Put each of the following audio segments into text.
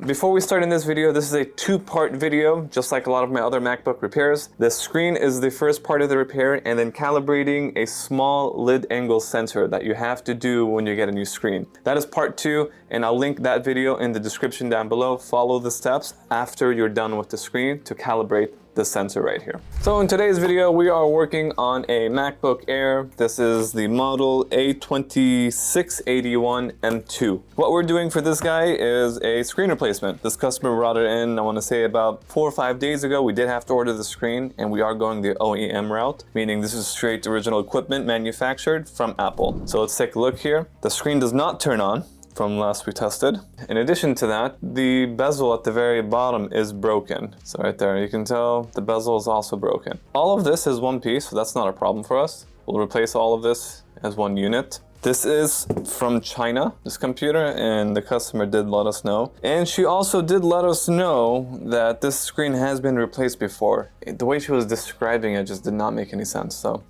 Before we start in this video, this is a two-part video, just like a lot of my other MacBook repairs. The screen is the first part of the repair, and then calibrating a small lid angle sensor that you have to do when you get a new screen. That is part 2, and I'll link that video in the description down below. Follow the steps after you're done with the screen to calibrate the sensor right here. So in today's video, we are working on a MacBook Air. This is the model A2681 M2. What we're doing for this guy is a screen replacement. This customer brought it in, I want to say about 4 or 5 days ago. We did have to order the screen, and we are going the OEM route, meaning this is straight original equipment manufactured from Apple. So let's take a look here. The screen does not turn on from last we tested. In addition to that, the bezel at the very bottom is broken. So right there, you can tell the bezel is also broken. All of this is one piece, so that's not a problem for us. We'll replace all of this as one unit. This is from China, this computer, and the customer did let us know. And she also did let us know that this screen has been replaced before. The way she was describing it just did not make any sense, so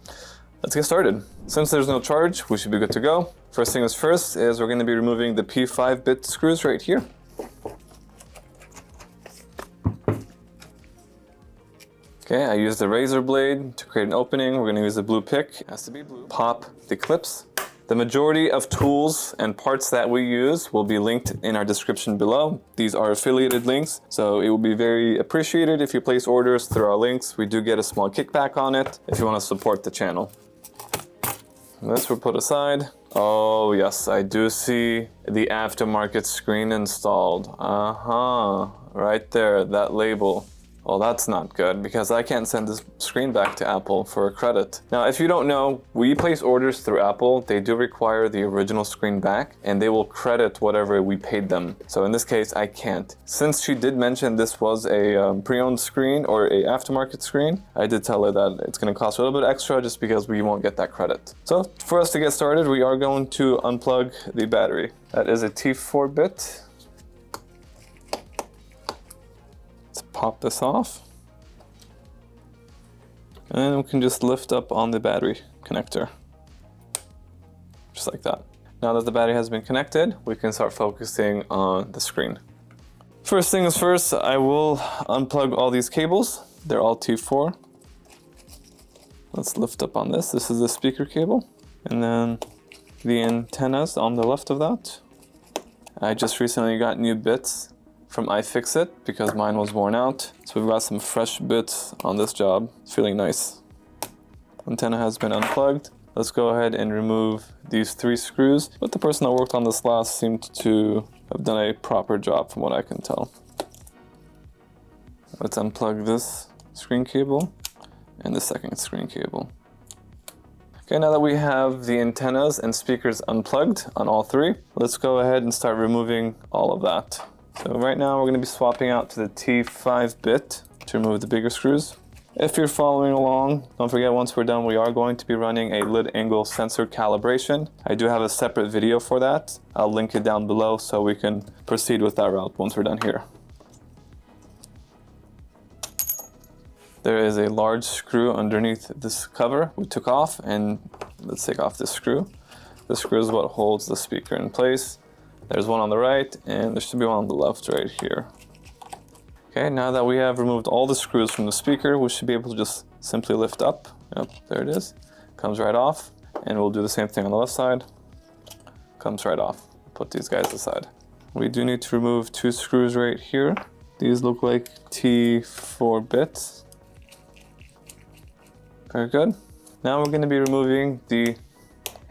let's get started. Since there's no charge, we should be good to go. First thing is first is we're going to be removing the P5 bit screws right here. Okay, I used the razor blade to create an opening. We're going to use the blue pick. It has to be blue. Pop the clips. The majority of tools and parts that we use will be linked in our description below. These are affiliated links, so it will be very appreciated if you place orders through our links. We do get a small kickback on it if you want to support the channel. This we'll put aside. Oh yes, I do see the aftermarket screen installed. Right there, that label. Well, that's not good because I can't send this screen back to Apple for a credit. Now, if you don't know, we place orders through Apple. They do require the original screen back, and they will credit whatever we paid them. So in this case, I can't. Since she did mention this was a pre-owned screen or a aftermarket screen, I did tell her that it's going to cost a little bit extra just because we won't get that credit. So for us to get started, we are going to unplug the battery. That is a T4 bit. Pop this off, and we can just lift up on the battery connector, just like that. Now that the battery has been connected, we can start focusing on the screen. First thing is first, I will unplug all these cables. They're all T4. Let's lift up on this. This is the speaker cable, and then the antennas on the left of that. I just recently got new bits from iFixit because mine was worn out. So we've got some fresh bits on this job. It's feeling nice. Antenna has been unplugged. Let's go ahead and remove these 3 screws. But the person that worked on this last seemed to have done a proper job from what I can tell. Let's unplug this screen cable and the second screen cable. Okay, now that we have the antennas and speakers unplugged on all 3, let's go ahead and start removing all of that. So right now we're going to be swapping out to the T5 bit to remove the bigger screws. If you're following along, don't forget once we're done we are going to be running a lid angle sensor calibration. I do have a separate video for that. I'll link it down below so we can proceed with that route once we're done here. There is a large screw underneath this cover we took off, and let's take off this screw. This screw is what holds the speaker in place. There's one on the right, and there should be one on the left right here. Okay, now that we have removed all the screws from the speaker, we should be able to just simply lift up. Yep, there it is. Comes right off, and we'll do the same thing on the left side. Comes right off. Put these guys aside. We do need to remove 2 screws right here. These look like T4 bits. Very good. Now we're going to be removing the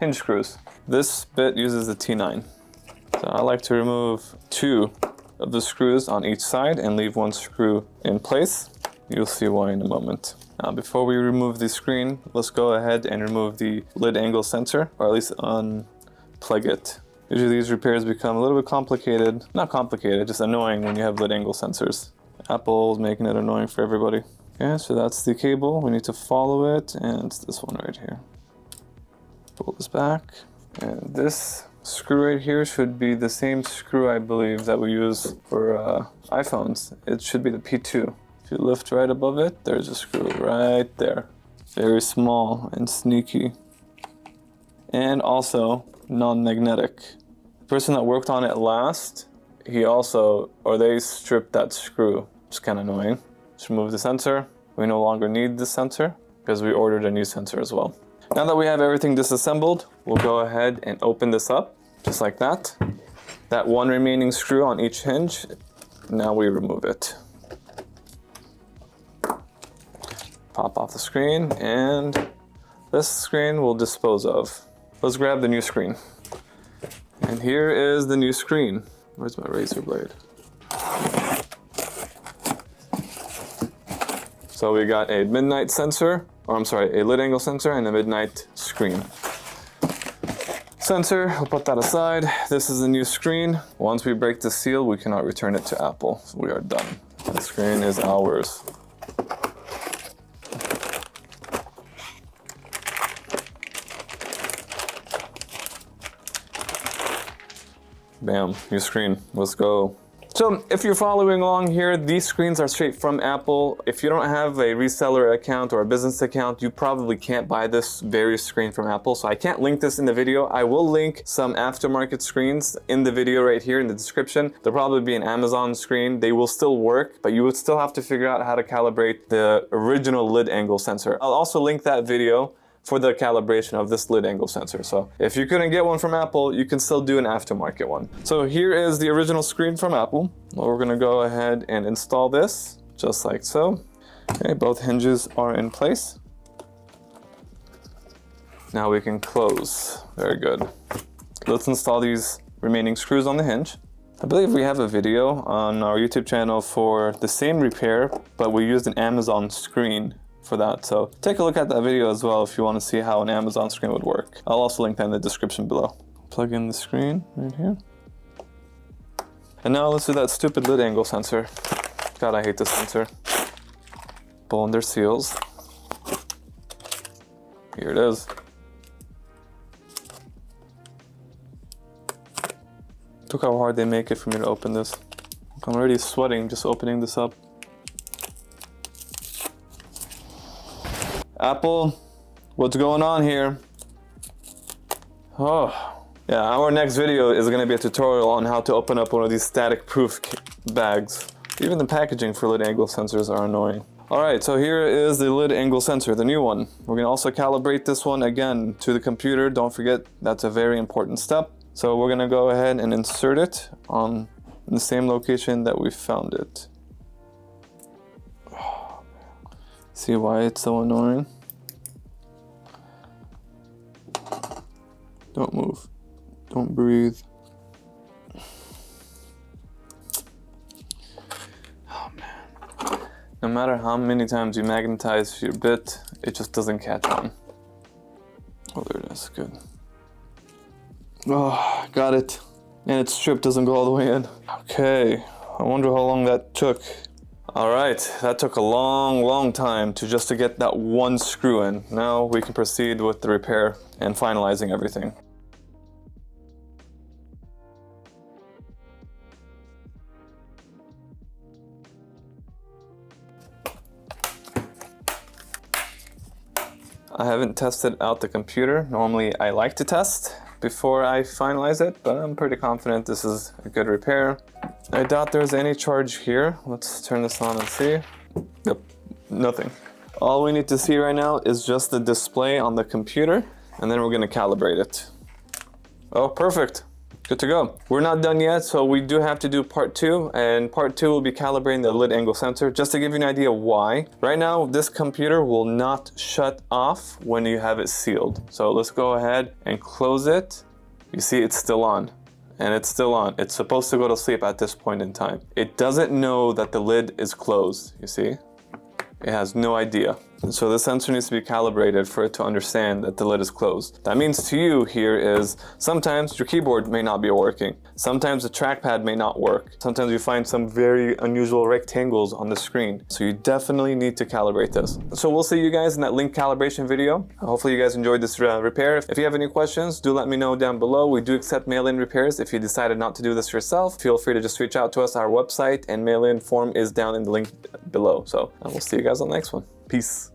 hinge screws. This bit uses the T9. So I like to remove 2 of the screws on each side and leave 1 screw in place. You'll see why in a moment. Now before we remove the screen, let's go ahead and remove the lid angle sensor, or at least unplug it. Usually these repairs become a little bit complicated. Not complicated, just annoying when you have lid angle sensors. Apple's making it annoying for everybody. Okay, so that's the cable. We need to follow it, and it's this one right here. Pull this back, and this screw right here should be the same screw, I believe, that we use for iPhones. It should be the P2. If you lift right above it, there's a screw right there. Very small and sneaky. And also non-magnetic. The person that worked on it last, they stripped that screw. It's kind of annoying. Just remove the sensor. We no longer need this sensor because we ordered a new sensor as well. Now that we have everything disassembled, we'll go ahead and open this up, just like that. That one remaining screw on each hinge, now we remove it. Pop off the screen, and this screen we'll dispose of. Let's grab the new screen. And here is the new screen. Where's my razor blade? So we got a midnight sensor, a lid angle sensor and a midnight screen. Sensor, we'll put that aside. This is the new screen. Once we break the seal, we cannot return it to Apple. So we are done. The screen is ours. Bam, new screen, let's go. So if you're following along here, these screens are straight from Apple. If you don't have a reseller account or a business account, you probably can't buy this very screen from Apple. So I can't link this in the video. I will link some aftermarket screens in the video right here in the description. There'll probably be an Amazon screen. They will still work, but you would still have to figure out how to calibrate the original lid angle sensor. I'll also link that video for the calibration of this lid angle sensor. So if you couldn't get one from Apple, you can still do an aftermarket one. So here is the original screen from Apple. Well, we're gonna go ahead and install this, just like so. Okay, both hinges are in place. Now we can close. Very good. Let's install these remaining screws on the hinge. I believe we have a video on our YouTube channel for the same repair, but we used an Amazon screen for that. So take a look at that video as well if you want to see how an Amazon screen would work. I'll also link that in the description below. Plug in the screen right here. And now let's do that stupid lid angle sensor. God, I hate this sensor. Pull in their seals. Here it is. Look how hard they make it for me to open this. I'm already sweating just opening this up. Apple, what's going on here? Oh, yeah, our next video is gonna be a tutorial on how to open up one of these static-proof bags. Even the packaging for lid angle sensors are annoying. All right, so here is the lid angle sensor, the new one. We're gonna also calibrate this one again to the computer. Don't forget, that's a very important step. So we're gonna go ahead and insert it on the same location that we found it. See why it's so annoying? Don't move. Don't breathe. Oh man. No matter how many times you magnetize your bit, it just doesn't catch on. Oh, there it is. Good. Oh, got it. And its strip doesn't go all the way in. Okay. I wonder how long that took. All right, that took a long time to get that one screw in. Now we can proceed with the repair and finalizing everything. I haven't tested out the computer. Normally I like to test before I finalize it, but I'm pretty confident this is a good repair. I doubt there's any charge here. Let's turn this on and see. Yep, nothing. All we need to see right now is just the display on the computer, and then we're gonna calibrate it. Oh, perfect. Good to go. We're not done yet, so we do have to do part 2, and part 2 will be calibrating the lid angle sensor, just to give you an idea why. Right now, this computer will not shut off when you have it sealed. So let's go ahead and close it. You see it's still on, and it's still on. It's supposed to go to sleep at this point in time. It doesn't know that the lid is closed, you see? It has no idea. So the sensor needs to be calibrated for it to understand that the lid is closed. That means to you here is sometimes your keyboard may not be working. Sometimes the trackpad may not work. Sometimes you find some very unusual rectangles on the screen. So you definitely need to calibrate this. So we'll see you guys in that link calibration video. Hopefully you guys enjoyed this repair. If you have any questions, do let me know down below. We do accept mail-in repairs. If you decided not to do this yourself, feel free to just reach out to us. Our website and mail-in form is down in the link below. So we'll see you guys on the next one. Peace.